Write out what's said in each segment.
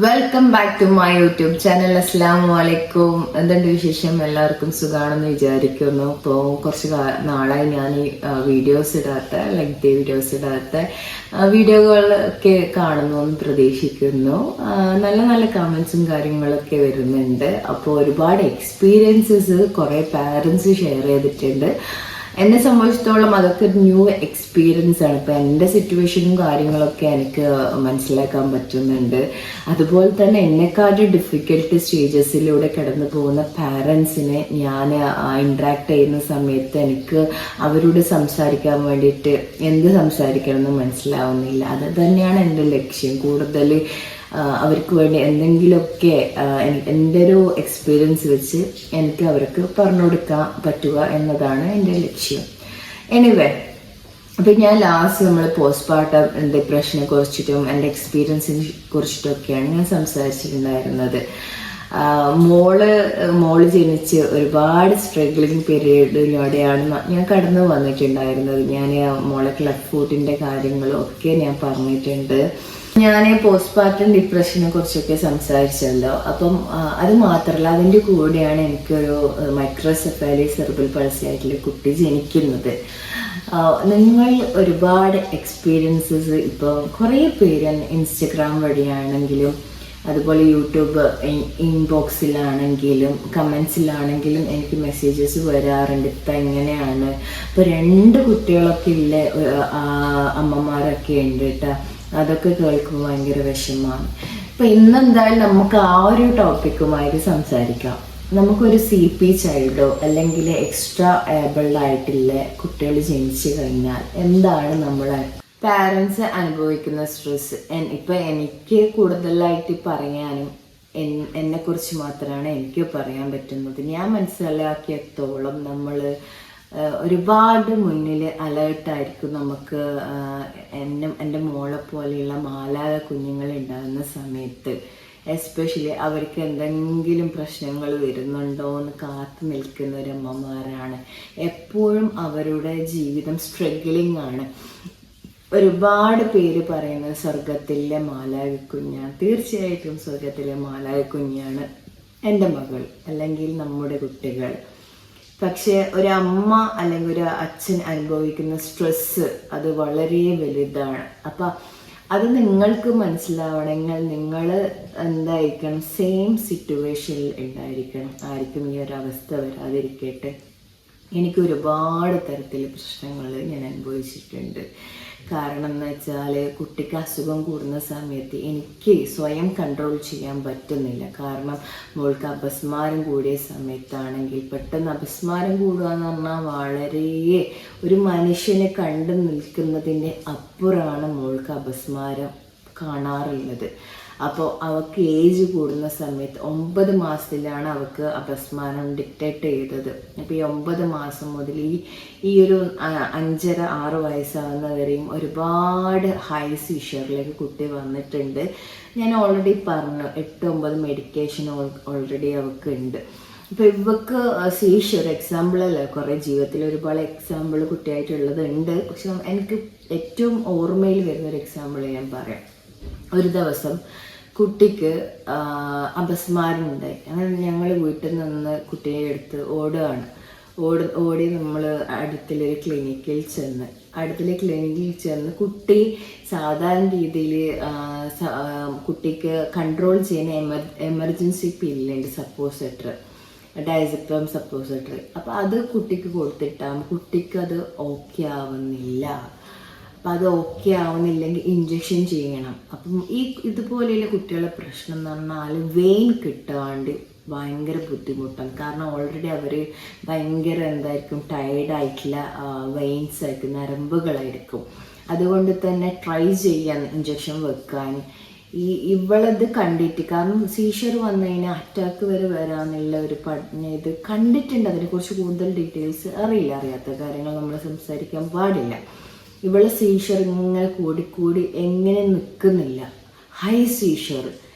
Welcome back to my YouTube channel. അസ്സലാമു അലൈക്കും. എന്തുണ്ട് വിശേഷം? എല്ലാവർക്കും സുഖാണെന്ന് വിചാരിക്കുന്നു. ഇപ്പോൾ കുറച്ച് നാളായി ഞാൻ ഈ വീഡിയോസ് ഇടാത്ത ലെങ്തി വീഡിയോസ് ഇടാത്ത വീഡിയോകളൊക്കെ കാണുന്നു എന്ന് പ്രതീക്ഷിക്കുന്നു. നല്ല നല്ല കമന്റ്സും കാര്യങ്ങളൊക്കെ വരുന്നുണ്ട്. അപ്പോൾ ഒരുപാട് എക്സ്പീരിയൻസസ് കുറേ പാരൻസ് ഷെയർ ചെയ്തിട്ടുണ്ട്. എന്നെ സംബന്ധിച്ചിടത്തോളം അതൊക്കെ ന്യൂ എക്സ്പീരിയൻസ് ആണ്. ഇപ്പം എൻ്റെ സിറ്റുവേഷനും കാര്യങ്ങളൊക്കെ എനിക്ക് മനസ്സിലാക്കാൻ പറ്റുന്നുണ്ട്. അതുപോലെ തന്നെ എന്നെക്കാളും ഡിഫിക്കൽട്ട് സ്റ്റേജസിലൂടെ കടന്നു പോകുന്ന പാരൻസിനെ ഞാൻ ഇൻട്രാക്ട് ചെയ്യുന്ന സമയത്ത് എനിക്ക് അവരോട് സംസാരിക്കാൻ വേണ്ടിയിട്ട് എന്ത് സംസാരിക്കണം എന്ന് മനസ്സിലാവുന്നില്ല. അത് തന്നെയാണ് എൻ്റെ ലക്ഷ്യം. കൂടുതൽ അവർക്ക് വേണ്ടി എന്തെങ്കിലുമൊക്കെ എൻ്റെ ഒരു എക്സ്പീരിയൻസ് വെച്ച് എനിക്ക് അവർക്ക് പറഞ്ഞു കൊടുക്കാൻ പറ്റുക എന്നതാണ് എൻ്റെ ലക്ഷ്യം. എനിവേ, അപ്പം ഞാൻ ലാസ്റ്റ് നമ്മൾ പോസ്റ്റ്പാർട്ടം ഡിപ്രഷനെ കുറിച്ചിട്ടും എൻ്റെ എക്സ്പീരിയൻസിനെ കുറിച്ചിട്ടൊക്കെയാണ് ഞാൻ സംസാരിച്ചിട്ടുണ്ടായിരുന്നത്. മോള് ജനിച്ച് ഒരുപാട് സ്ട്രഗ്ലിങ് പീരീഡിലൂടെയാണ് ഞാൻ കടന്നു വന്നിട്ടുണ്ടായിരുന്നത്. ഞാൻ മോളെ ക്ലബ് ഫുഡിൻ്റെ കാര്യങ്ങളും ഒക്കെ ഞാൻ പറഞ്ഞിട്ടുണ്ട്. ഞാൻ പോസ്റ്റ്പാർട്ടം ഡിപ്രഷനെ കുറിച്ചൊക്കെ സംസാരിച്ചല്ലോ. അപ്പം അത് മാത്രമല്ല, അതിൻ്റെ കൂടെയാണ് എനിക്കൊരു മൈക്രോസെഫാലി സെറിബ്രൽ പൾസി ആയിട്ടുള്ള കുട്ടി ജനിക്കുന്നത്. നിങ്ങൾ ഒരുപാട് എക്സ്പീരിയൻസസ് ഇപ്പോൾ കുറേ പേര് ഇൻസ്റ്റഗ്രാം വഴിയാണെങ്കിലും അതുപോലെ യൂട്യൂബ് ഇൻബോക്സിലാണെങ്കിലും കമൻസിലാണെങ്കിലും എനിക്ക് മെസ്സേജസ് വരാറുണ്ട്. ഇപ്പം എങ്ങനെയാണ്, ഇപ്പോൾ 2 കുട്ടികളൊക്കെ ഇല്ല അമ്മമാരൊക്കെ ഉണ്ട് കേട്ടോ. അതൊക്കെ കേൾക്കുമ്പോൾ ഭയങ്കര വിഷമമാണ്. ഇപ്പം ഇന്നെന്തായാലും നമുക്ക് ആ ഒരു ടോപ്പിക്കുമായിട്ട് സംസാരിക്കാം. നമുക്കൊരു CP ചൈൽഡോ അല്ലെങ്കിൽ എക്സ്ട്രാ ഏബിൾഡ് ആയിട്ടുള്ള കുട്ടികൾ ജനിച്ചു കഴിഞ്ഞാൽ എന്താണ് നമ്മളെ പാരൻസ് അനുഭവിക്കുന്ന സ്ട്രെസ്. ഇപ്പം എനിക്ക് കൂടുതലായിട്ട് പറയാനും എന്നെക്കുറിച്ച് മാത്രമാണ് എനിക്ക് പറയാൻ പറ്റുന്നത്. ഞാൻ മനസ്സിലാക്കിയത്തോളം നമ്മൾ ഒരുപാട് മുന്നിൽ അലേർട്ടായിരിക്കും. നമുക്ക് എൻ്റെ മോളെ പോലെയുള്ള മാലാക കുഞ്ഞുങ്ങൾ ഉണ്ടാകുന്ന സമയത്ത് എസ്പെഷ്യലി അവർക്ക് എന്തെങ്കിലും പ്രശ്നങ്ങൾ വരുന്നുണ്ടോ എന്ന് കാത്തു നിൽക്കുന്ന ഒരു അമ്മമാരാണ്. എപ്പോഴും അവരുടെ ജീവിതം സ്ട്രഗ്ലിംഗ് ആണ്. ഒരുപാട് പേര് പറയുന്നത് സ്വർഗത്തിലെ മാലാക കുഞ്ഞാണ്. തീർച്ചയായിട്ടും സ്വർഗത്തിലെ മാലാക കുഞ്ഞാണ് എൻ്റെ മകൾ അല്ലെങ്കിൽ നമ്മുടെ കുട്ടികൾ. പക്ഷെ ഒരമ്മ അല്ലെങ്കിൽ ഒരു അച്ഛൻ അനുഭവിക്കുന്ന സ്ട്രെസ്സ് അത് വളരെ വലുതാണ്. അപ്പം അത് നിങ്ങൾക്ക് മനസ്സിലാവണമെങ്കിൽ നിങ്ങൾ എന്തായിരിക്കണം, സെയിം സിറ്റുവേഷനിൽ ഉണ്ടായിരിക്കണം. ആർക്കും ഈ ഒരു അവസ്ഥ വരാതിരിക്കട്ടെ. എനിക്ക് ഒരുപാട് തരത്തിൽ പ്രശ്നങ്ങൾ ഞാൻ അനുഭവിച്ചിട്ടുണ്ട്. കാരണം എന്ന് വെച്ചാൽ കുട്ടിക്ക് അസുഖം കൂടുന്ന സമയത്ത് എനിക്ക് സ്വയം കൺട്രോൾ ചെയ്യാൻ പറ്റുന്നില്ല. കാരണം മോൾക്ക് അപസ്മാരം കൂടിയ സമയത്താണെങ്കിൽ പെട്ടെന്ന് അപസ്മാരം കൂടുക എന്ന് പറഞ്ഞാൽ വളരെ ഒരു മനുഷ്യനെ കണ്ടു നിൽക്കുന്നതിൻ്റെ അപ്പുറമാണ് മോൾക്ക് അപസ്മാരം കാണാറുള്ളത്. അപ്പോൾ അവൾക്ക് ഏജ് കൂടുന്ന സമയത്ത് 9 മാസത്തിലാണ് അവൾക്ക് അപസ്മാരം ഡിക്റ്റേറ്റ് ചെയ്തത്. അപ്പോൾ ഈ 9 മാസം മുതൽ ഈ ഒരു 5.5-6 വയസ്സാകുന്നവരെയും ഒരുപാട് ഹൈ സീഷറിലേക്ക് കുട്ടി വന്നിട്ടുണ്ട്. ഞാൻ ഓൾറെഡി പറഞ്ഞു 8-9 മെഡിക്കേഷൻ ഓൾറെഡി അവൾക്ക് ഉണ്ട്. ഇപ്പോൾ ഇവക്ക് സീഷർ എക്സാമ്പിളല്ല, കുറേ ജീവിതത്തിൽ ഒരുപാട് എക്സാമ്പിൾ കുട്ടിയായിട്ടുള്ളത് ഉണ്ട്. പക്ഷെ എനിക്ക് ഏറ്റവും ഓർമ്മയിൽ വരുന്നൊരു എക്സാമ്പിൾ ഞാൻ പറയാം. ഒരു ദിവസം കുട്ടിക്ക് അപസ്മാരം ഉണ്ടായി. അങ്ങനെ ഞങ്ങൾ വീട്ടിൽ നിന്ന് കുട്ടിയെ എടുത്ത് ഓടി നമ്മൾ അടുത്തുള്ളൊരു ക്ലിനിക്കിൽ ചെന്ന് കുട്ടി സാധാരണ രീതിയിൽ കുട്ടിക്ക് കൺട്രോൾ ചെയ്യുന്ന എമർജൻസി പില്ലുണ്ട്, സപ്പോസിറ്റർ, ഡയസെപ്പം സപ്പോസിറ്റർ. അപ്പോൾ അത് കുട്ടിക്ക് കൊടുത്തിട്ടാകും കുട്ടിക്ക് അത് ഓക്കെ ആവുന്നില്ല. അപ്പം അത് ഓക്കെ ആവുന്നില്ലെങ്കിൽ ഇഞ്ചക്ഷൻ ചെയ്യണം. അപ്പം ഇതുപോലെയുള്ള കുട്ടികളുടെ പ്രശ്നം എന്ന് പറഞ്ഞാൽ വെയിൻ കിട്ടാണ്ട് ഭയങ്കര ബുദ്ധിമുട്ടാണ്. കാരണം ഓൾറെഡി അവർ ഭയങ്കര എന്തായിരിക്കും, ടയേർഡായിട്ടുള്ള വെയിൻസ് ആയിരിക്കും, നരമ്പുകളായിരിക്കും. അതുകൊണ്ട് തന്നെ ട്രൈ ചെയ്യാൻ ഇഞ്ചക്ഷൻ വെക്കാൻ ഇവളത് കണ്ടിട്ട്, കാരണം സീഷർ വന്നു കഴിഞ്ഞാൽ അറ്റാക്ക് വരെ വരാനുള്ള ഒരു ഇത് കണ്ടിട്ടുണ്ട്. അതിനെക്കുറിച്ച് കൂടുതൽ ഡീറ്റെയിൽസ് അറിയാത്ത കാര്യങ്ങൾ നമ്മൾ സംസാരിക്കാൻ പാടില്ല. ഇവളെ സീഷർ ഇങ്ങനെ കൂടി എങ്ങനെ നിൽക്കുന്നില്ല, ഹൈ സീഷർ.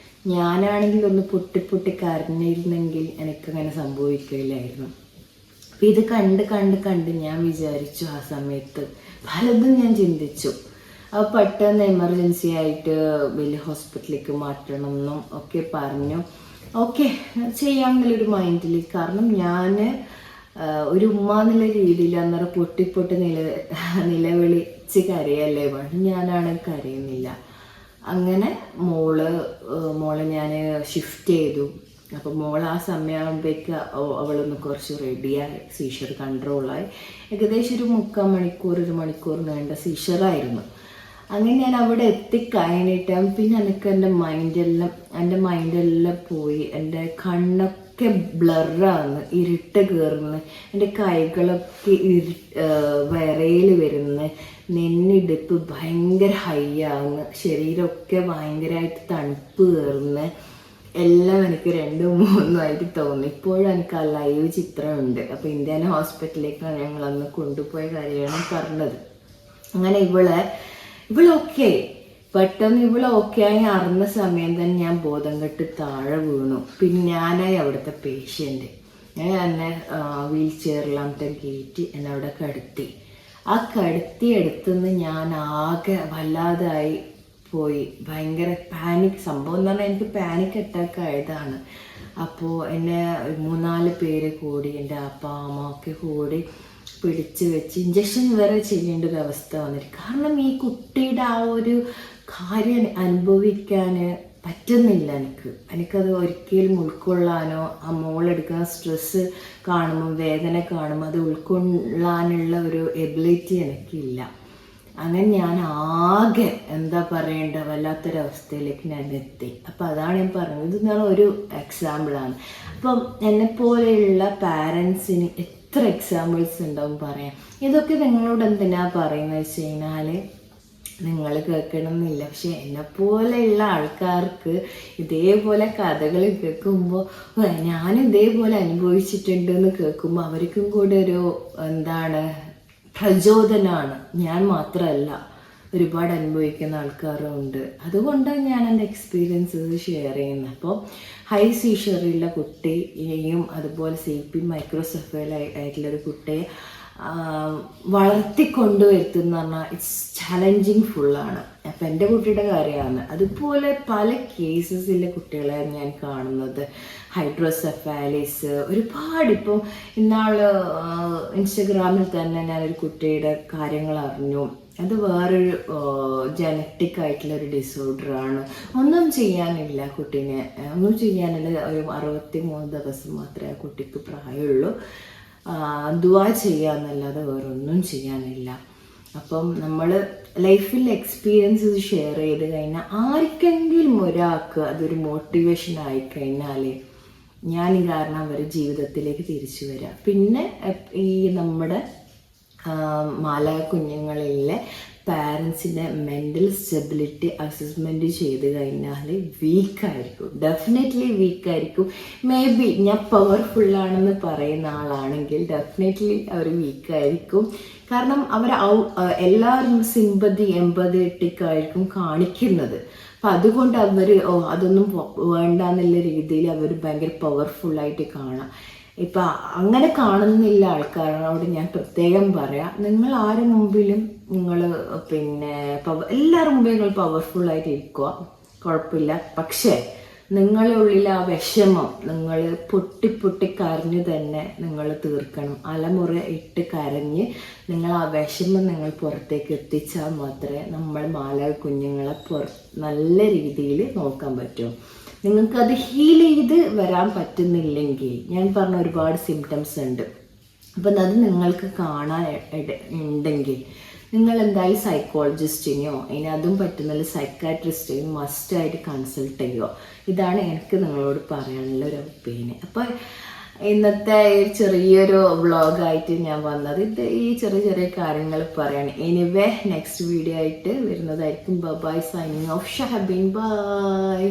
ഞാനാണെങ്കിൽ ഒന്ന് പൊട്ടി കരഞ്ഞിരുന്നെങ്കിൽ എനിക്കങ്ങനെ സംഭവിക്കില്ലായിരുന്നു. അപ്പം ഇത് കണ്ട് ഞാൻ വിചാരിച്ചു, ആ സമയത്ത് പലതും ഞാൻ ചിന്തിച്ചു. അപ്പോൾ പെട്ടെന്ന് എമർജൻസി ആയിട്ട് വലിയ ഹോസ്പിറ്റലിലേക്ക് മാറ്റണം എന്നും ഒക്കെ പറഞ്ഞു. ഓക്കെ ചെയ്യാമെന്നുള്ളൊരു മൈൻഡിൽ. കാരണം ഞാൻ ഒരു ഉമ്മ എന്നുള്ള രീതിയിൽ അന്നേരം പൊട്ടി നിലവിളിച്ച് കരയല്ലേ വേണം, ഞാനാണ് കരയുന്നില്ല. അങ്ങനെ മോളെ ഞാൻ ഷിഫ്റ്റ് ചെയ്തു. അപ്പോൾ മോൾ ആ സമയമാകുമ്പോഴേക്ക് അവളൊന്ന് കുറച്ച് റെഡിയായി, സീഷർ കൺട്രോളായി. ഏകദേശം ഒരു 1 മണിക്കൂർ നീണ്ട സീഷറായിരുന്നു. അങ്ങനെ ഞാൻ അവിടെ എത്തിക്കഴിഞ്ഞിട്ട് പിന്നെ എനിക്ക് എൻ്റെ മൈൻഡെല്ലാം പോയി. എൻ്റെ കണ്ണൊക്കെ ബ്ലറാകുന്നു, ഇരുട്ട് കയറുന്നു, എൻ്റെ കൈകളൊക്കെ വിറയിൽ വരുന്നു, നെന്നിടിപ്പ് ഭയങ്കര ഹൈ ആകുന്നു, ശരീരമൊക്കെ ഭയങ്കരമായിട്ട് തണുപ്പ് കയറുന്നു. എല്ലാം എനിക്ക് 2-3 തോന്നി. ഇപ്പോഴും എനിക്ക് ആ ലൈവ് ചിത്രമുണ്ട്. അപ്പോൾ ഇന്ത്യാന ഹോസ്പിറ്റലിലേക്കാണ് ഞങ്ങൾ അന്ന് കൊണ്ടുപോയ കാര്യമാണ് പറഞ്ഞത്. അങ്ങനെ ഇവളൊക്കെ പെട്ടെന്ന് ഓക്കെ ആയി അറിഞ്ഞ സമയം തന്നെ ഞാൻ ബോധം കെട്ട് താഴെ വീണു. പിന്നെ ഞാനായി അവിടുത്തെ പേഷ്യൻ്റ്. ഞാൻ എന്നെ വീൽ ചെയറിലാമത്തെ കയറ്റി എന്നെ അവിടെ കിടത്തി. ആ കിടത്തിയെടുത്തുനിന്ന് ഞാൻ ആകെ വല്ലാതായി പോയി. ഭയങ്കര പാനിക് സംഭവം എന്ന് പറഞ്ഞാൽ എനിക്ക് പാനിക് അറ്റാക്ക് ആയതാണ്. അപ്പോൾ എന്നെ 3-4 പേര് കൂടി, എൻ്റെ അപ്പ അമ്മ ഒക്കെ കൂടി പിടിച്ച് വെച്ച് ഇഞ്ചക്ഷൻ വരെ ചെയ്യേണ്ട ഒരു അവസ്ഥ വന്നിട്ട്. കാരണം ഈ കുട്ടിയുടെ ആ ഒരു കാര്യം അനുഭവിക്കാൻ പറ്റുന്നില്ല എനിക്കത് ഒരിക്കലും ഉൾക്കൊള്ളാനോ, ആ മോളെടുക്കുന്ന സ്ട്രെസ്സ് കാണുമ്പോൾ, വേദന കാണുമ്പോൾ അത് ഉൾക്കൊള്ളാനുള്ള ഒരു എബിലിറ്റി എനിക്കില്ല. അങ്ങനെ ഞാൻ ആകെ എന്താ പറയേണ്ട വല്ലാത്തൊരവസ്ഥയിലേക്ക് ഞാൻ എത്തി. അപ്പം അതാണ് ഞാൻ പറഞ്ഞത്, ഇതാണ് ഒരു എക്സാമ്പിളാണ്. അപ്പം എന്നെപ്പോലെയുള്ള പാരൻസിന് എത്ര എക്സാമ്പിൾസ് ഉണ്ടാവും പറയാം. ഇതൊക്കെ നിങ്ങളോട് എന്തിനാ പറയുന്നത് വെച്ച് കഴിഞ്ഞാൽ നിങ്ങൾ കേൾക്കണം എന്നില്ല. പക്ഷെ എന്നെപ്പോലെയുള്ള ആൾക്കാർക്ക് ഇതേപോലെ കഥകൾ കേൾക്കുമ്പോൾ ഞാനും ഇതേപോലെ അനുഭവിച്ചിട്ടുണ്ട് എന്ന് കേൾക്കുമ്പോൾ അവർക്കും കൂടെ ഒരു പ്രചോദനമാണ്. ഞാൻ മാത്രമല്ല, ഒരുപാട് അനുഭവിക്കുന്ന ആൾക്കാരും ഉണ്ട്. അതുകൊണ്ടാണ് ഞാൻ എൻ്റെ എക്സ്പീരിയൻസസ് ഷെയർ ചെയ്യുന്നത്. അപ്പോൾ ഹൈ സീഷറുള്ള കുട്ടിയെയും അതുപോലെ CP മൈക്രോസെഫൽ ആയിട്ടുള്ളൊരു കുട്ടിയെ വളർത്തിക്കൊണ്ടുവരുത്തുന്ന പറഞ്ഞാൽ ഇറ്റ്സ് ചാലഞ്ചിങ് ഫുള്ളാണ്. അപ്പം എൻ്റെ കുട്ടിയുടെ കാര്യമാണ്. അതുപോലെ പല കേസസിലെ കുട്ടികളെ ഞാൻ കാണുന്നത്. ഹൈഡ്രോസെഫാലിസ് ഒരുപാട്. ഇപ്പോൾ ഇന്നാൾ ഇൻസ്റ്റഗ്രാമിൽ തന്നെ ഞാനൊരു കുട്ടിയുടെ കാര്യങ്ങൾ അറിഞ്ഞു. അത് വേറൊരു ജനറ്റിക് ആയിട്ടുള്ളൊരു ഡിസോർഡറാണ്. ഒന്നും ചെയ്യാനില്ല കുട്ടീനെ, ഒന്നും ചെയ്യാനില്ല. ഒരു 63 ദിവസം മാത്രമേ ആ കുട്ടിക്ക് പ്രായമുള്ളൂ. ദുആ ചെയ്യാന്നല്ലാതെ വേറൊന്നും ചെയ്യാനില്ല. അപ്പം നമ്മൾ ലൈഫിൽ എക്സ്പീരിയൻസസ് ഷെയർ ചെയ്ത് കഴിഞ്ഞാൽ ആർക്കെങ്കിലും ഒരാൾക്ക് അതൊരു മോട്ടിവേഷൻ ആയിക്കഴിഞ്ഞാൽ ഞാൻ കാരണം അവർ ജീവിതത്തിലേക്ക് തിരിച്ചു വരാം. പിന്നെ ഈ നമ്മുടെ മാലാ കുഞ്ഞുങ്ങളിലെ പാരൻസിൻ്റെ മെൻ്റൽ സ്റ്റെബിലിറ്റി അസസ്മെൻറ്റ് ചെയ്ത് കഴിഞ്ഞാൽ വീക്കായിരിക്കും, ഡെഫിനറ്റ്ലി വീക്കായിരിക്കും. മേ ബി ഞാൻ പവർഫുള്ളാണെന്ന് പറയുന്ന ആളാണെങ്കിൽ ഡെഫിനറ്റ്ലി അവർ വീക്കായിരിക്കും. കാരണം അവർ എല്ലാവരും സിമ്പതി എമ്പതറ്റിക് ആയിരിക്കും കാണിക്കുന്നത്. അപ്പം അതുകൊണ്ട് അവർ അതൊന്നും വേണ്ട എന്നുള്ള രീതിയിൽ അവർ ഭയങ്കര പവർഫുള്ളായിട്ട് കാണാം. ഇപ്പം അങ്ങനെ കാണുന്നില്ല ആൾക്കാരോട് ഞാൻ പ്രത്യേകം പറയാം, നിങ്ങൾ ആരുടെ മുമ്പിലും നിങ്ങൾ എല്ലാവരുടെ മുമ്പിലും നിങ്ങൾ പവർഫുള്ളായിട്ട് ഇരിക്കുക, കുഴപ്പമില്ല. പക്ഷേ നിങ്ങളുടെ ഉള്ളിൽ ആ വിഷമം നിങ്ങൾ പൊട്ടി കരഞ്ഞ് തന്നെ നിങ്ങൾ തീർക്കണം. അലമുറ ഇട്ട് കരഞ്ഞ് നിങ്ങൾ ആ വിഷമം നിങ്ങൾ പുറത്തേക്ക് എത്തിച്ചാൽ മാത്രമേ നമ്മൾ മാലാ കുഞ്ഞുങ്ങളെ നല്ല രീതിയിൽ നോക്കാൻ പറ്റൂ. നിങ്ങൾക്കത് ഹീൽ ചെയ്ത് വരാൻ പറ്റുന്നില്ലെങ്കിൽ ഞാൻ പറഞ്ഞ ഒരുപാട് സിംറ്റംസ് ഉണ്ട്. അപ്പം അത് നിങ്ങൾക്ക് കാണാൻ ഉണ്ടെങ്കിൽ നിങ്ങൾ എന്തായാലും സൈക്കോളജിസ്റ്റിനെയോ ഇനി അതും പറ്റുന്നില്ല സൈക്കാട്രിസ്റ്റിനെയോ മസ്റ്റായിട്ട് കൺസൾട്ട് ചെയ്യുക. ഇതാണ് എനിക്ക് നിങ്ങളോട് പറയാനുള്ള ഒരു ഒപ്പീനിയൻ. അപ്പോൾ ഇന്നത്തെ ചെറിയൊരു വ്ളോഗായിട്ട് ഞാൻ വന്നത് ഈ ചെറിയ കാര്യങ്ങൾ പറയാണ്. എനിവേ നെക്സ്റ്റ് വീഡിയോ ആയിട്ട് വരുന്നതായിരിക്കും. Bye, signing off Shahabeen. By.